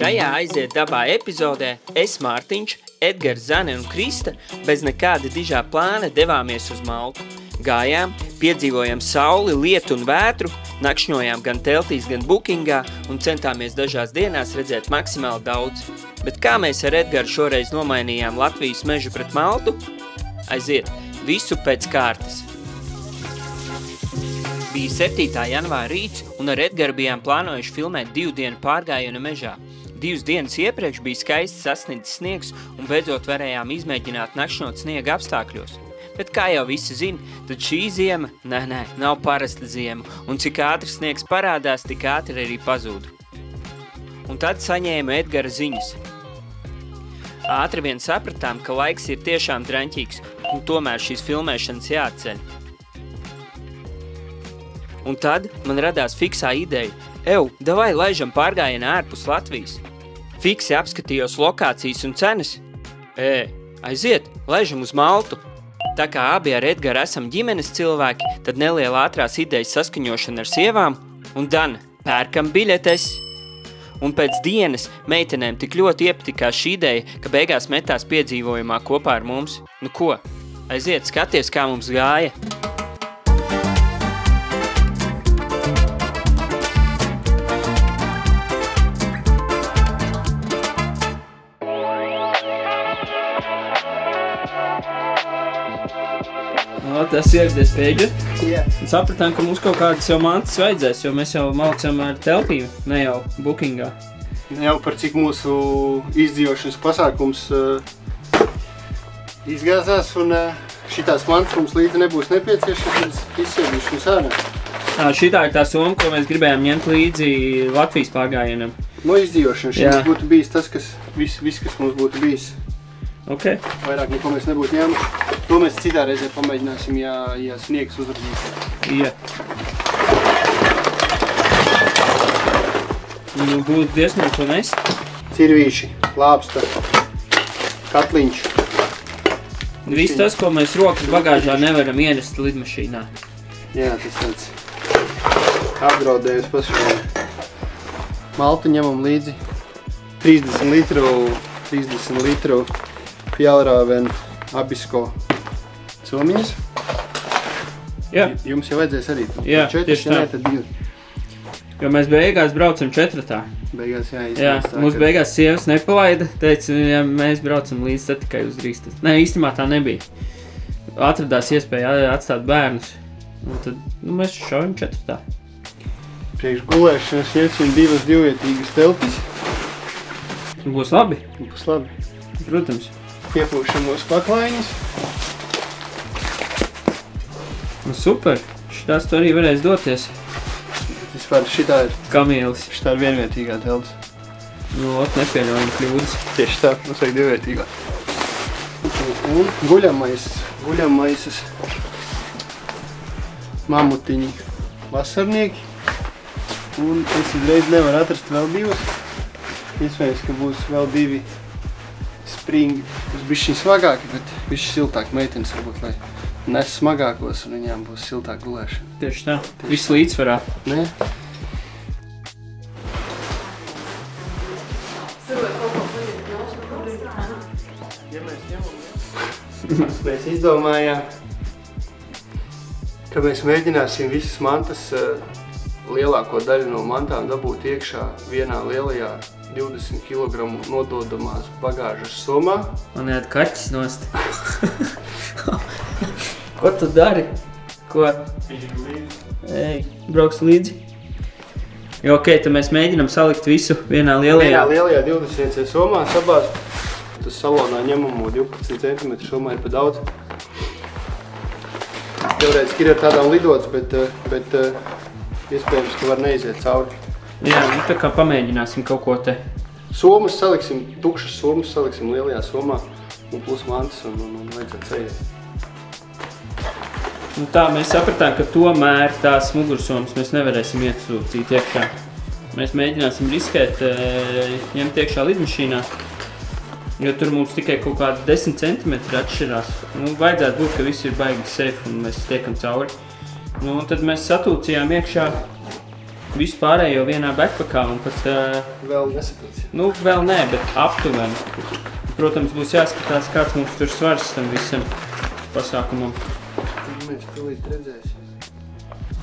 Šajā Aiziet dabā epizodē es, Mārtiņš, Edgars, Zane un Krista bez nekāda dižā plāna devāmies uz Maltu. Gājām, piedzīvojām sauli, lietu un vētru, nakšņojām gan teltīs, gan Bookingā un centāmies dažās dienās redzēt maksimāli daudz. Bet kā mēs ar Edgaru šoreiz nomainījām Latvijas mežu pret Maltu? Aiziet, visu pēc kārtas. Bija 7. janvāra rīts, un ar Edgaru bijām plānojuši filmēt 2 dienu pārgājienu mežā. 2 dienas iepriekš bija skaisti sasniedzis sniegs, un beidzot varējām izmēģināt nakšņot sniega apstākļos. Bet kā jau visi zina, tad šī ziema, nav parasta ziema, un cik ātri sniegs parādās, tik ātri arī pazūd. Un tad saņēmu Edgara ziņas. Ātri vien sapratām, ka laiks ir tiešām draņķīgs, un tomēr šīs filmēšanas jāatceļ. Un tad man radās fiksā ideja, davai laižam pārgājienā ārpus Latvijas. Fiksi apskatījos lokācijas un cenas. Aiziet, laižam uz Maltu. Tā kā abi ar Edgaru esam ģimenes cilvēki, tad neliela ātrās idejas saskaņošana ar sievām un dan, pērkam biļetes. Un pēc dienas meitenēm tik ļoti iepatikās šī ideja, ka beigās metās piedzīvojumā kopā ar mums. Nu ko, aiziet, skaties, kā mums gāja. Tas ieradies pēģi. Jā. Sapratām, ka mums kaut kādas jau mantas vajadzēs, jo mēs jau malcam ar teltīm, ne jau Bookingā. Jau par cik mūsu izdzīvošanas pasākums izgāzās, un šitās mantas mums līdzi nebūs nepieciešams, tad izsēdīšu ārā. Šitā ir tā soma, ko mēs gribējām ņemt līdzi Latvijas pārgājienam. No izdzīvošanas. Šis būtu bijis tas, kas viss, kas mums būtu bijis. Okay. Vairāk neko mēs nebūtu ņēmuši. To mēs citā reizē pamēģināsim, ja sniegs uzrādīs. Jā. Nu, būtu diezgan ko nest. Cirvīši, lāpsta, katliņš. Viss tas, ko mēs rokas bagāžā nevaram ienest lidmašīnā. Jā, tas tāds apdraudējums pašai. Maltu ņemam līdzi 30 litru Fjallraven Abisko somiņas. Jā. Jums jau vajadzēs arī. Jā, 4, tieši tā. Tad 2. Jo mēs beigās braucam 4. Beigās Jā, mums beigās sievas nepalaida, teica, ja mēs braucam līdz tad tikai uz Rīstas. Nē, īstumā tā nebija. Atradās iespēja atstāt bērnus. Un tad mēs šaujam 4. Priekš gulēšanas iesim 2 divvietīgas teltis. Būs labi? Būs labi. Protams. Piepūšam mūsu paklaiņas. Nu super, šitās tu arī varēs doties. Vispār šitā ir kamielis. Šitā ir vienvietīgā teltis. Nu, nepieļaujam kļūdas. Tieši tā, mums vajag divvietīgā. Un guļamaisas, mamutiņi, vasarnieki. Un es uzreiz nevaru atrast vēl 2. Iespējams, ka būs vēl 2 springi. Būs bišķiņ svagāki, bet bišķi siltāk meitenes varbūt, lai nes smagākos un viņām būs siltāk gulēšana. Tieši tā. Viss līdzsvarā. Nē? Mēs izdomājām, ka mēs mēģināsim visas mantas, lielāko daļu no mantām dabūt iekšā vienā lielajā 20 kg nododamās bagāžas somā. Man iet kaķis nost. Ko tu dari? Ko? Brauks līdzi. Jo, ok, tad mēs mēģinām salikt visu vienā lielajā 20 somā sabāzt. Tas salonā ņemamo 12 cm somā ir pa daudz. Teorētiski ir ar tādām lidots, bet iespējams, ka var neiziet cauri. Jā, nu tā kā pamēģināsim kaut ko te. Somas saliksim, tukšas somas saliksim lielajā somā un plus mantas un vajadzētu sējiet. Nu tā, mēs sapratām, ka tomēr tās mugursomas mēs nevarēsim iesūcīt iekšā. Mēs mēģināsim riskēt ņemt iekšā lidmašīnā, jo tur mums tikai kaut kādi 10 cm atšķirās. Nu, vajadzētu būt, ka viss ir baigi safe un mēs tiekam cauri. Nu, un tad mēs satūcījām iekšā visu pārējo vienā backpackā un pat... Vēl nesapilsi. Nu, vēl nē, bet aptuveni. Protams, būs jāskatās, kāds mums tur svars tam visam pasākumam. Mēs tūlīt redzēsim.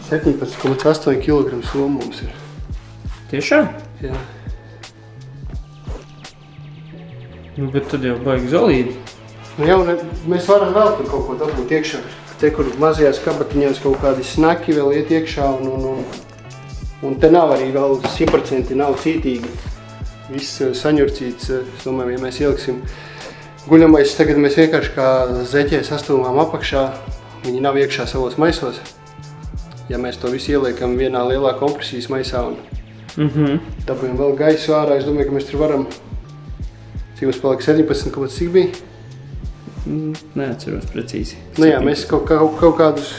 17,8 kg soma mums ir. Tiešām? Jā. Nu, bet tad jau baigi zolīdi. Nu jau, mēs varam vēl tur kaut ko dabūt iekšā. Te, kur mazajās kabatiņās kaut kādi snaki vēl iet iekšā un te nav arī vēl 100% nav cītīgi. Viss saņurcīts, es domāju, ja mēs ieliksim guļamais, tagad mēs vienkārši kā zeķē sastūmām apakšā, viņi nav iekšā savos maisos. Ja mēs to visu ieliekam vienā lielā kompresijas maisā un dabujam vēl gaisu ārā, es domāju, ka mēs tur varam, cik mums palika 17, cik bija? Neatceros precīzi. Nu jā, mēs kaut kādus...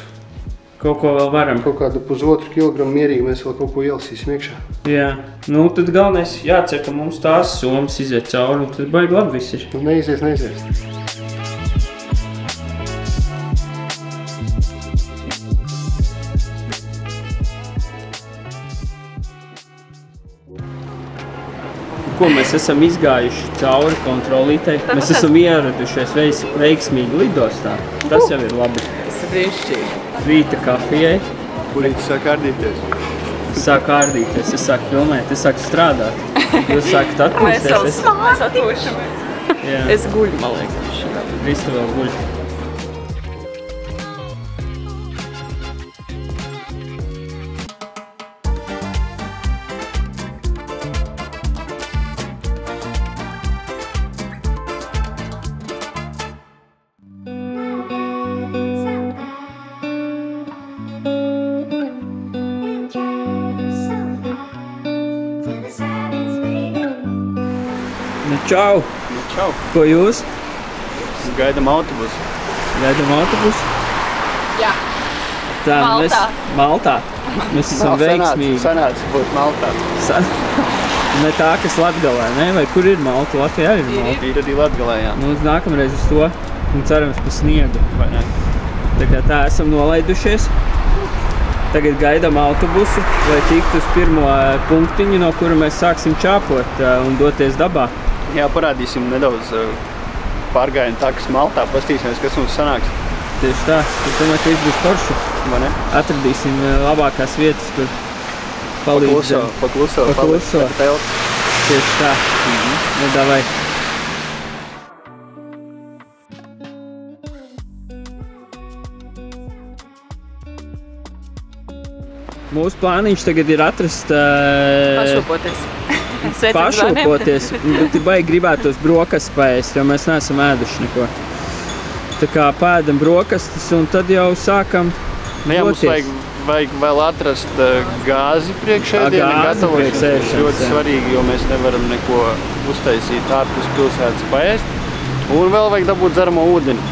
Kaut ko vēl varam. Kaut kādu 1,5 kilogramu mierīgi mēs vēl kaut ko ielasīsim iekšā. Jā, nu tad galvenais jācer, ka mums tās somas iziet cauri un tad baigi labi viss ir. Nu neizies. Ko mēs esam izgājuši cauri kontrolītei? Mēs esam ieradušies veiksmīgi lidostā. Tas jau ir labi. Tas ir brīnišķīgi. Rīta kafijai. Kurītis sāk ārdīties. Sāk ārdīties, es sāku filmēt, es sāku strādāt. Jūs sākat atpūsties. Mēs atpūšamies. Es guļu, man liekas. Visu vēl guļu. Nu, čau! Čau! Ko jūs? Gaidam autobusu. Gaidam autobusu? Jā. Tā, Maltā. Maltā. Mēs esam veiksmīgi. Sanāca būt Maltā. Ne tā, kas Latgalē, ne? Vai kur ir Malta? Latvijā arī ir Malta. Ir arī Latgalē, jā. Nu, uz nākamreiz uz to un cerams pa sniegu. Vai ne? Tā kā tā esam nolaidušies. Tagad gaidām autobusu, lai tiktu uz pirmo punktiņu, no kura mēs sāksim čāpot un doties dabā. Jā, parādīsim nedaudz pārgājienu takas Maltā, pastīsimies, kas mums sanāks. Tieši tā, es domāju, ka viss būs forši. Vai ne? Atradīsim labākās vietas, kur palīdz. Pakluso. Tieši tā. Nu, davai. Mūsu plāniņš tagad ir atrast... Pašopoties. Pašopoties, bet baigi gribētos brokastis paēst, jo mēs neesam ēduši neko. Tā kā pēdam brokastis un tad jau sākam jā, mums vajag vēl atrast gāzi priekšēdienu gatavošanas. Tas ir ļoti svarīgi, jo mēs nevaram neko uztaisīt ārpus pilsētas paēst. Un vēl vajag dabūt dzeramo ūdeni.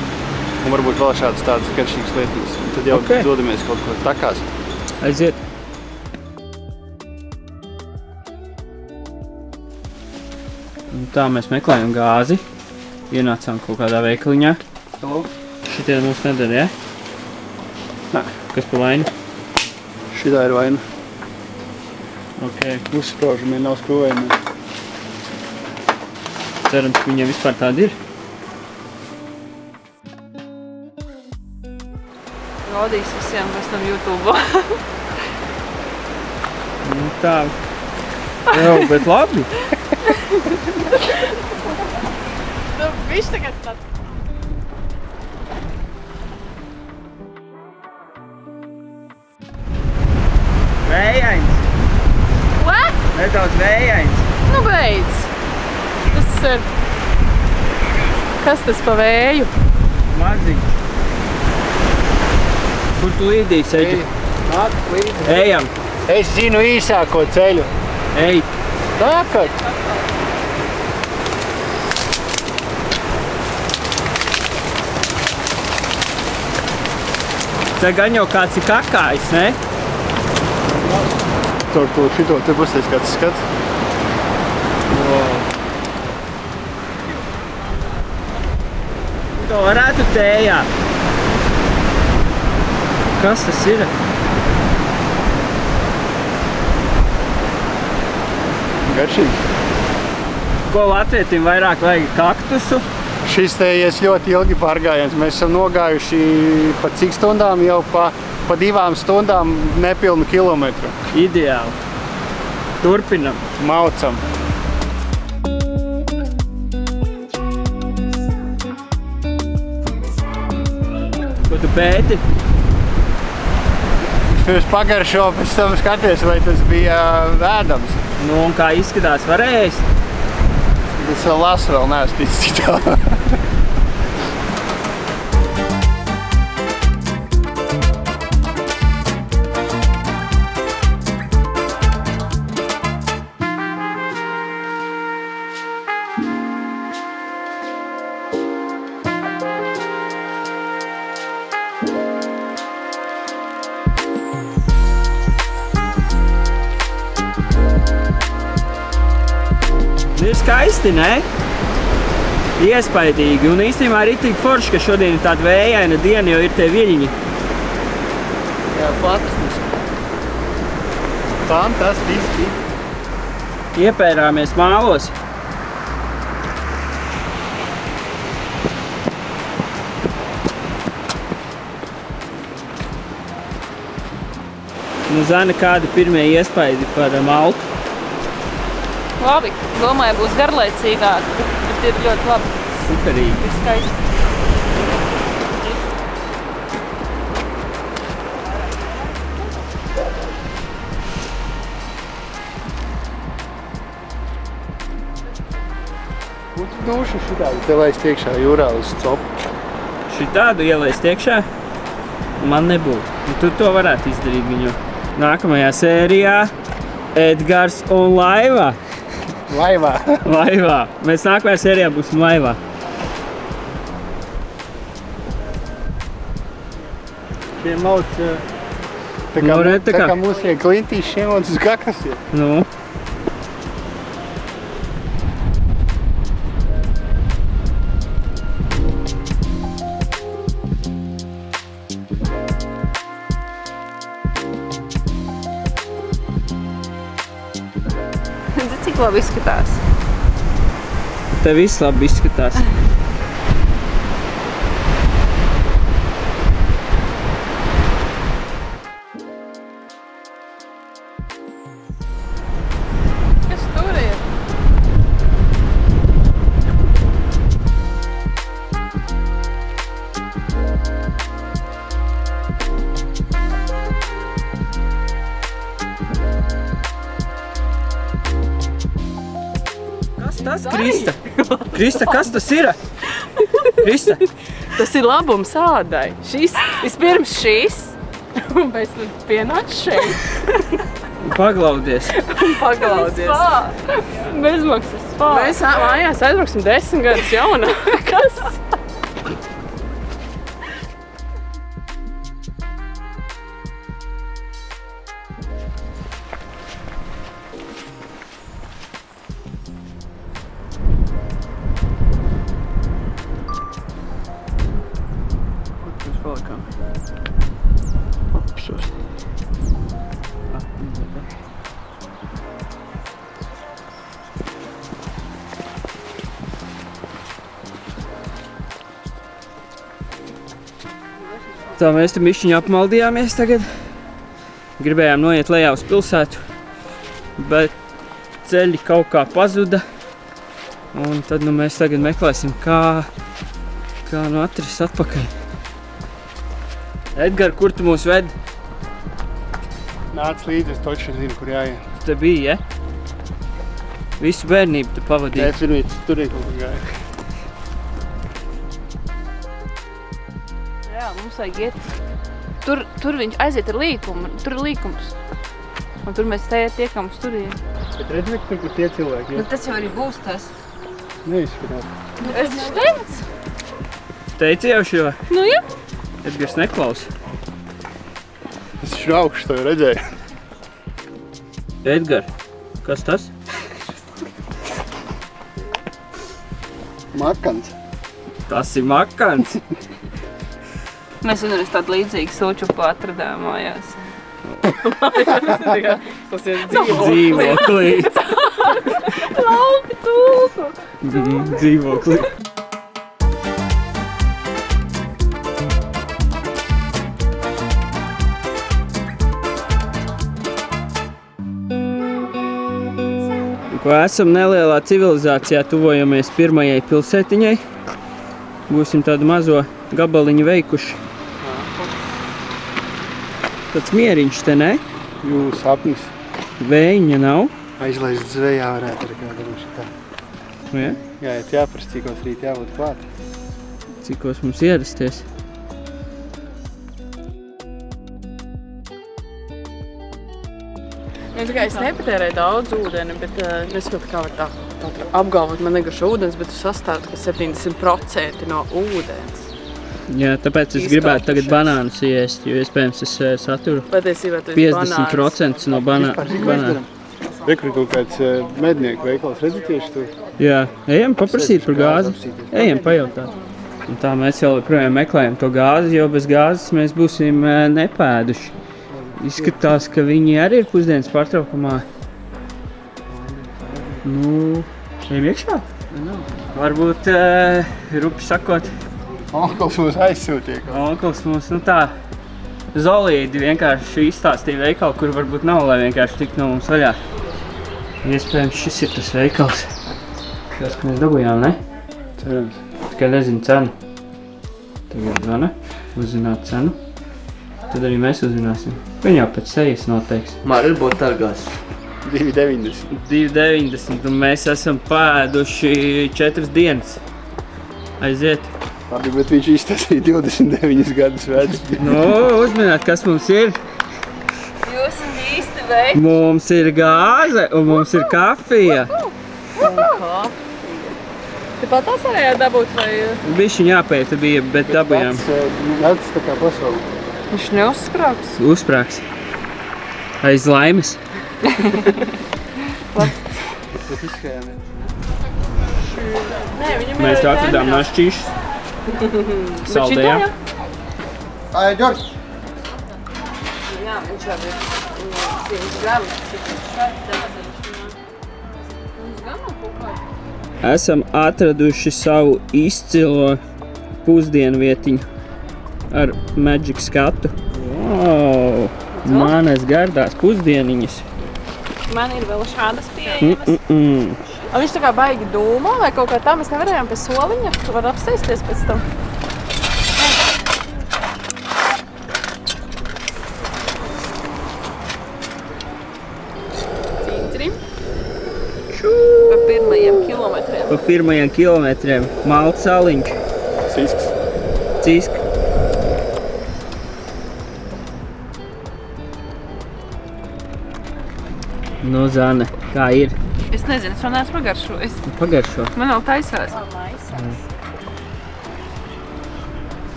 Un varbūt vēl šādas tādas garšīgas lietiņas. Tad jau dodamies kaut ko takās. Aiziet. Un tā mēs meklējam gāzi. Ienācām kaut kādā veikaliņā. Hello. Šitie mums nedara, ja? Nē. Kas pa vainu? Šitā ir vaina. Ok. Uzspraužamie nav skrūvējumi. Cerams, ka viņiem vispār tādi ir. Rodīs visiem pēc tam YouTube. Nu tā. Jau, bet labi. Nu, viņš tagad tāds. Vējains. What? Nedaudz vējains. Nu, beidz. Tas ir... Kas tas pa vēju? Maziņš. Kur tu līdīsi, Eģi? Nāk līdzi. Ejam. Es zinu īsāko ceļu. Ej. Nākat. Te gan jau kāds ir kakājs, ne? Caur to šito te būsies kāds skats. Wow. To varētu tējā. Kas tas ir? garšīgs. Ko latvietim vairāk vajag, kaktusu? Šis te ies ļoti ilgi pārgājiens. Mēs esam nogājuši pa cik stundām? Jau pa 2 stundām nepilnu kilometru. Ideāli. Turpinam. Maucam. Ko tu pēti? Pirms pagaršo, pēc tam skaties, vai tas bija ēdams. Nu, un kā izskatās, varēja ēst? Es vēl lasu, vēl neesmu ticis citā. Ir skaisti, ne? Iespaidīgi. Un īstenībā arī tik forši, ka šodien ir tāda vējaina diena, jo ir tie viļņi. Jā, fantastiski. Fantastiski. Iepērāmies mālos. Nu, Zana, kādi pirmie iespaidi par Maltu? Labi, domāju, būs garlaicīgāk, bet ir ļoti labi. Superīgi. Ir skaisti. Un tu duši šitādi te laist iekšā jūrā uz copu. Šitādu ielaist iekšā? Man nebūtu. Un tu to varētu izdarīt viņu. Nākamajā sērijā Edgars un laivā. Laivā. Laivā. Mēs nākamajā sērijā būsim laivā. Šie mauc, tā kā mūsie klintīši, šie mauc uz kaktusiem. Nu. Cik labi izskatās? Te viss labi izskatās. Kas tur ir? Tas, Krista? Krista, kas tas ir? Krista? Tas ir labums ādai. Vispirms šis, un pēc tam pienāc šeit. Paglaudies. Paglaudies. Bezmaksas spā. Mēs mājās aizbrauksim 10 gadus jaunāk. Kas? Tā mēs te mišķiņu apmaldījāmies tagad. Gribējām noiet lejā uz pilsētu, bet ceļi kaut kā pazuda. Un tad mēs tagad meklēsim, kā nu atrast atpakaļ. Edgar, kur tu mūs ved? Nāc līdzi, es toči zinu, kur jāiet. Tu te biji, ja? Visu bērnību tu pavadīji. Nē, pirmīt, tur ir kaut kā gāja. Jā, mums vajag iet. Tur viņš aiziet ar līkumu, tur ir līkums. Un tur mēs tiekam uz turieni. Bet redzi, tur, kur tie cilvēki, Nu, tas jau arī būs tas. neizskatās. Es taču teicu. Tu teici jau šo? Nu, jā. Edgars neklausa. Es taču augšu to redzēju. Edgar, kas tas? Makans. Tas ir makans. Mēs vienreiz tādu līdzīgu sučupu atradām mājās. Tas ir Dzīvoklī. Lauka cūku! Dzīvokli. Ko esam nelielā civilizācijā, tuvojamies pirmajai pilsētiņai. Būsim tādu mazo gabaliņu veikuši. Tāds mieriņš te, ne? Jūs sapnis. Vējiņa nav. Aizlaist zvejā varētu ar kādu šitā. Ja? Jāiet jāprast, cikos rīt jābūt klāt. Cikos mums ierasties. Es nepatērēju daudz ūdeni, bet neskatu kā var tā apgalvot, man negaršo ūdens, bet tu sastādu, ka 70% no ūdens. Jā, tāpēc es gribētu tagad banānus iest, jo iespējams es saturu Patiesībā tu esi 50% no banānu. Rekur kaut kāds mednieku veikals, redzi tieši tu? Jā, ejam paprasīt par gāzi. Ejam pajautāt. Un tā mēs jau joprojām meklējam to gāzi, jo bez gāzes mēs būsim nepēduši. Izskatās, ka viņi arī ir pusdienas pārtraukumā. Nu, ejam iekšā? Varbūt, rupi sakot, Onkls mūs aizsūtīja. onkls mums, nu tā, zolīdi vienkārši izstāstīja veikalu, kur varbūt nav, lai vienkārši tikt no mums vaļā. Iespējams, šis ir tas veikals. Tas, ka mēs dabujām, ne? Cerams. Tikai nezinu cenu. Tagad zvana, uzzināt cenu. Tad arī mēs uzzināsim. Viņa jau pēc sejas noteiks. Maril botargās. 2,90. 2,90 un mēs esam pēduši 4 dienas. Aiziet. Labi, bet viņš izstāstīja 29 gadus vecs. Nu, uzminēt, kas mums ir. Jūs esat īsti veikti. Mums ir gāze un mums ir kafija. Tāpat tās varējāt dabūt vai... Bišķiņ jāpēta bija, bet dabujām. Vecs tā kā pasauli. Viņš neuzsprāks? Uzsprāgs. Aiz laimes. Bet izskājāmies. Nē, viņam Mēs tā atvedām našķīšus. Saldējām. Ai, Džordž! Jā, viņš jau ir 100 gramus. Esam atraduši savu izcilo pusdienu vietiņu ar Magic skatu. Wow! Manas gardās pusdieniņas. Man ir vēl šādas pieejamas. Viņš tā kā baigi dūmo vai kaut kā tā, mēs nevarējām pie soliņa, tu var apsēsties pēc tam. Cīntrim. Pa pirmajiem kilometriem. Pa pirmajiem kilometriem. Malta saliņš. Cisks. Ciska. Nu, Zane, kā ir? Es nezinu, es vēl neesmu pagaršojis. Pagaršo. Man vēl taisās.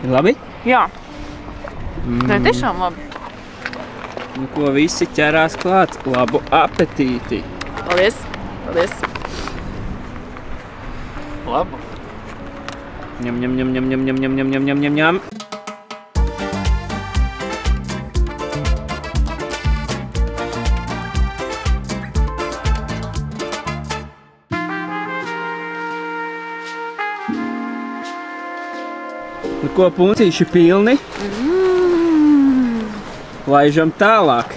Ir labi? Jā. Nē, tiešām labi. Nu, ko visi ķerās klāt? Labu apetīti! Paldies. Paldies. Labu. Ņem, ņem, ņem, ņem, ņem, ņem, ņem, ņem, ņem, ņem, ņem, ņem. Nu, ko puncīši pilni? Laižam tālāk.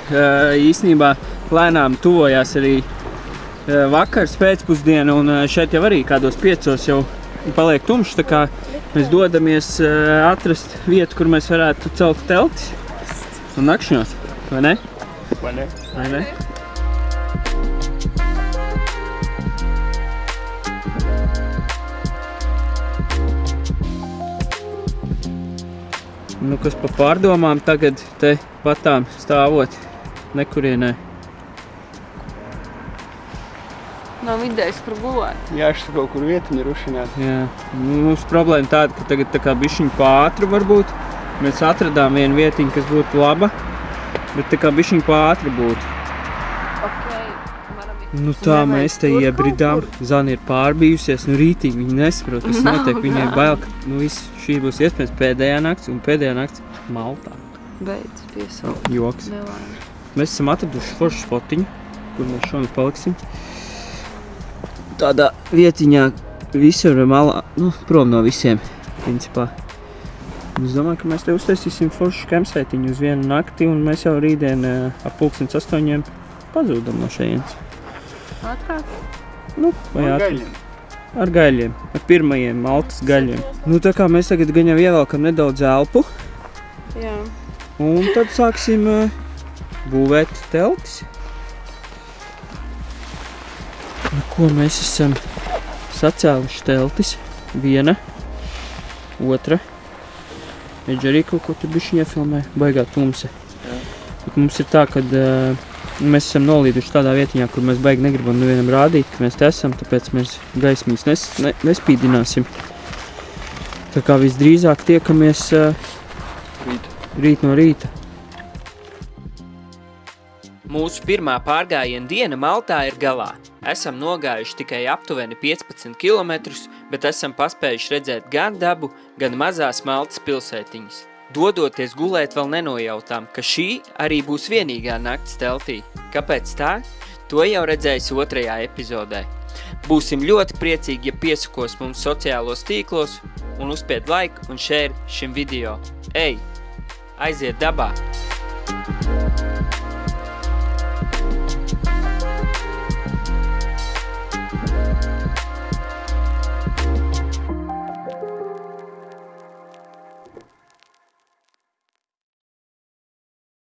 Īsnībā lēnām tuvojās arī vakars pēcpusdiena, un šeit jau arī kādos 5 jau paliek tumšs, tā kā mēs dodamies atrast vietu, kur mēs varētu celt teltis un nakšņot, vai ne? Vai ne? Vai ne? Nu, kas pa pārdomām tagad te patām stāvot nekurienē. Nav idejas, kur gulēt. Jāšas kaut kur vietiņa rušināt. Jā, nu, mums problēma tāda, ka tagad tā kā bišķiņ pātri varbūt. Mēs atradām vienu vietiņu, kas būtu laba, bet tā kā bišķiņ pātri būtu. Nu tā mēs te iebridām, Zana ir pārbijusies, nu rītīgi viņa nesaprot, kas notiek, viņai bail, ka nu viss šī būs iespējams pēdējā nakts un pēdējā nakts Maltā. Beidz, piesauk. Joks. Nelēm. mēs esam atraduši foršu spotiņu, kur mēs šodien paliksim. Tādā vietiņā visur malā, prom no visiem, principā. Es domāju, ka mēs te uztaisīsim foršu kempsaitiņu uz vienu nakti, un mēs jau rītdien ap 8:00 pazūdam no šejienes. Ātrāk? Vai gaļiem? Ar gaļiem, ar pirmajiem maltas gaļiem. Tā kā mēs tagad gan jau ievelkam nedaudz elpu, Jā. un tad sāksim būvēt teltis. Ko mēs esam sacēluši teltis? Viena, otra. Edži arī kaut ko tur bišķi iefilmē, baigā tumse. Mums ir tā, kad mēs esam nolīduši tādā vietiņā, kur mēs baigi negribam nevienam rādīt, ka mēs te esam, tāpēc mēs gaismīs nespīdināsim. Tā kā visdrīzāk tiekamies rīt no rīta. Mūsu pirmā pārgājiena diena Maltā ir galā. Esam nogājuši tikai aptuveni 15 kilometrus, bet esam paspējuši redzēt gan dabu, gan mazās Maltas pilsētiņas. Dodoties gulēt vēl nenojautām, ka šī arī būs vienīgā nakts teltī. Kāpēc tā? To jau redzējis 2. epizodē. Būsim ļoti priecīgi, ja piesakos mums sociālos tīklos un uzspied like un share šim video. Ej, aiziet dabā!